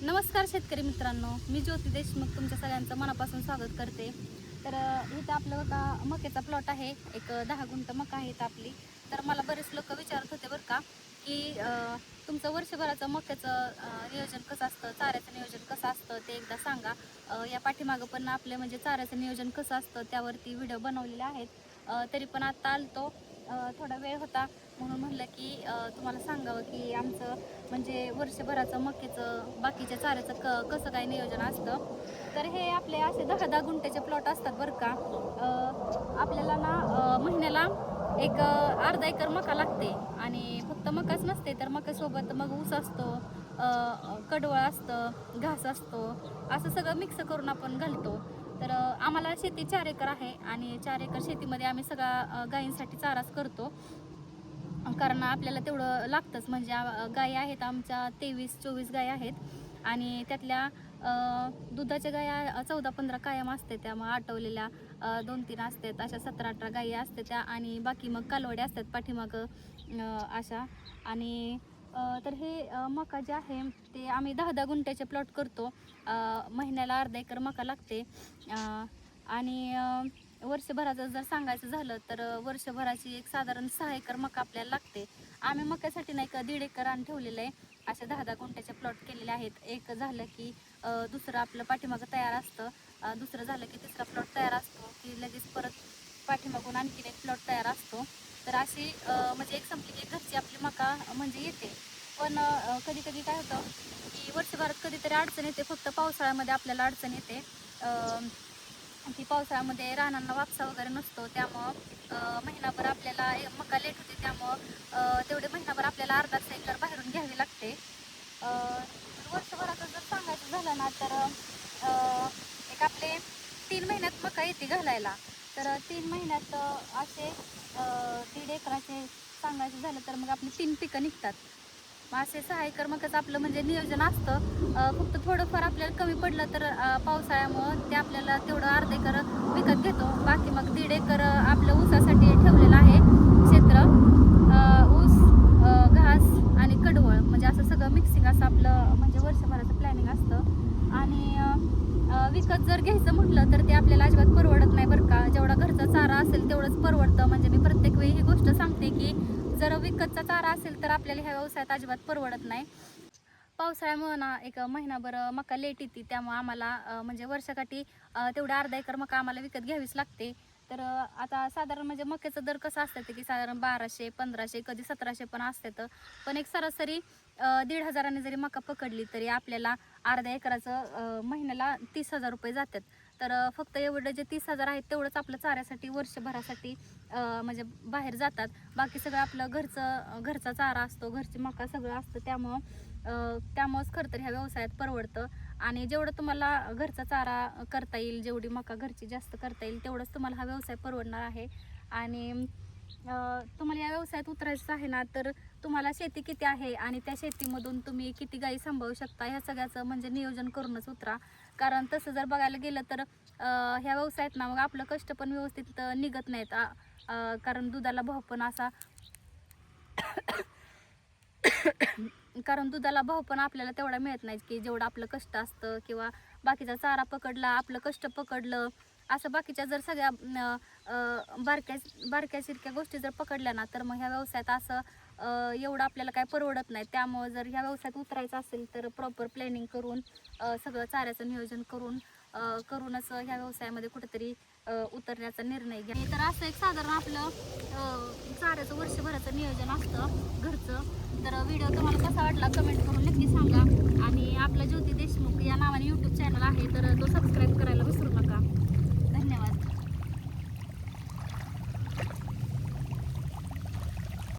नमस्कार शेतकरी मित्रांनो, मी ज्योती देशमुख तुमच्या सगळ्यांचं मनापासून स्वागत करते. तर इथं आपलं बघा मक्याचा प्लॉट आहे. एक 10 गुंठ मका आहे इथं आपली. तर मला बरेच लोक विचारत होते बरं का की तुमचं वर्षभराचं मक्याचं नियोजन कसं असतं, चाऱ्याचं नियोजन कसं असतं ते एकदा सांगा. या पाठीमागं पण आपले म्हणजे चाऱ्याचं नियोजन कसं असतं त्यावरती व्हिडिओ बनवलेले आहेत. तरी पण आता आलतो, थोडा वेळ होता म्हणून म्हणलं की तुम्हाला सांगावं की आमचं म्हणजे वर्षभराचं मक्याचं बाकीच्या चाऱ्याचं कसं काय नियोजन असतं. तर हे आपले असे 10-10 गुंठ्याचे प्लॉट असतात बरं का. आपल्याला ना महिन्याला एक अर्धा एकर मका लागते आणि फक्त मकाच नसते तर मकासोबत मग ऊस असतो, कडवळ असतं, घास असतो, असं सगळं मिक्स करून आपण घालतो. तर आम्हाला शेती 4 एकर आहे आणि 4 एकर शेतीमध्ये आम्ही सगळा गायींसाठी चाराच करतो. कारण आपल्याला तेवढं लागतंच म्हणजे गायी आहेत आमच्या 23-24 गायी आहेत आणि त्यातल्या दुधाच्या गाया 14-15 कायम असते, त्यामुळे आटवलेल्या 2-3 असतात, अशा 17-18 गायी असते त्या आणि बाकी मग कालवडे असतात पाठीमागं अशा. आणि तर हे मका जे आहे ते आम्ही 10-10 गुंठ्याचे प्लॉट करतो. महिन्याला अर्धा एकर मका लागते आणि वर्षभराचं जर सांगायचं झालं तर वर्षभराची एक साधारण 6 एकर मका आपल्याला लागते. आम्ही मक्यासाठी नाही का 1.5 एकर रान ठेवलेलं आहे. असे 10-10 गुंठ्याचे प्लॉट केलेले आहेत. एक झालं की दुसरं आपलं पाठीमागं तयार असतं, दुसरं झालं की तिसरा प्लॉट तयार असतो की लगेच परत पाठीमागून आणखीन एक प्लॉट तयार असतो. तर अशी म्हणजे एक संपली की घरची आपली मका म्हणजे येते. पण कधी कधी काय होतं की वर्षभरात कधीतरी अडचण येते, फक्त पावसाळ्यामध्ये आपल्याला अडचण येते की पावसाळ्यामध्ये रानांना वापसा वगैरे नसतो, त्यामुळं महिनाभर आपल्याला मका लेट होते, त्यामुळं तेवढे महिनाभर आपल्याला अर्धाच एकर बाहेरून घ्यावी लागते. वर्षभराचं जर सांगायचं झालं ना तर एक आपले 3 महिन्यात मका येते घालायला. तर 3 महिन्यात असे 1.5 एकराचे सांगायचं झालं तर मग आपली 3 पिकं निघतात. मग असे 6 एकर मकाचं आपलं म्हणजे नियोजन असतं. फक्त थोडंफार आपल्याला कमी पडलं तर पावसाळ्यामुळं ते आपल्याला तेवढं अर्धा एकर विकत घेतो. बाकी मग 1.5 एकर आपलं ऊसासाठी ठेवलेलं आहे क्षेत्र. ऊस, घास आणि कडवळ म्हणजे असं सगळं मिक्सिंग असं आपलं म्हणजे वर्षभराचं प्लॅनिंग असतं. आणि विकत जर घ्यायचं म्हटलं तर ते आपल्याला अजिबात परवडत नाही बरं का. जेवढा घरचा चारा असेल तेवढंच परवडतं. म्हणजे मी प्रत्येक वेळी ही गोष्ट सांगते की जर विकतचा चारा असेल तर आपल्याला ह्या व्यवसायात अजिबात परवडत नाही. पावसाळ्यामुळं ना एक महिनाभर मका लेट येते, त्यामुळं आम्हाला म्हणजे वर्षाकाठी तेवढा अर्धा एकर मका आम्हाला विकत घ्यावीच लागते. तर आता साधारण म्हणजे मक्याचं दर कसं असतं की साधारण 1200-1500 कधी 1700 पण असतात. पण एक सरासरी 1,500 जरी मका पकडली तरी आपल्याला अर्ध्या एकराचं महिन्याला 30,000 रुपये जातात. तर फक्त एवढं जे 30,000 आहेत तेवढंच आपलं चाऱ्यासाठी वर्षभरासाठी म्हणजे बाहेर जातात. बाकी सगळं आपलं घरचा चारा असतो, घरची मका सगळं असतं, त्यामुळंच खरं तर ह्या व्यवसायात परवडतं. आणि जेवढं तुम्हाला घरचा चारा करता येईल, जेवढी मका घरची जास्त करता येईल तेवढंच तुम्हाला हा व्यवसाय परवडणार आहे. आणि तुम्हाला या व्यवसायात उतरायचं आहे ना तर तुम्हाला शेती किती आहे आणि त्या शेतीमधून तुम्ही किती गायी सांभाळू शकता ह्या सगळ्याचं म्हणजे नियोजन करूनच उतरा. कारण तसं जर बघायला गेलं तर ह्या व्यवसायात ना मग आपलं कष्ट पण व्यवस्थित निघत नाहीत. कारण दुधाला भाव पण असा कारण दुधाला भाव पण आपल्याला तेवढा मिळत नाही की जेवढं आपलं कष्ट असतं, किंवा बाकीचा चारा पकडला आपलं कष्ट पकडलं असं बाकीच्या जर सगळ्या बारक्या चिरक्या गोष्टी जर पकडल्या ना तर मग ह्या व्यवसायात असं एवढं आपल्याला काय परवडत नाही. त्यामुळे जर ह्या व्यवसायात उतरायचं असेल तर प्रॉपर प्लॅनिंग करून सगळं चाऱ्याचं नियोजन करूनच ह्या व्यवसायामध्ये कुठेतरी उतरण्याचा निर्णय घ्या. तर असं एक साधारण आपलं चाऱ्याचं वर्षभराचं नियोजन असतं घरचं. तर व्हिडिओ तुम्हाला कसा वाटला कमेंट करून नक्की सांगा. आणि आपला ज्योती देशमुख या नावाने यूट्यूब चॅनल आहे तर तो सबस्क्राईब करायला विसरू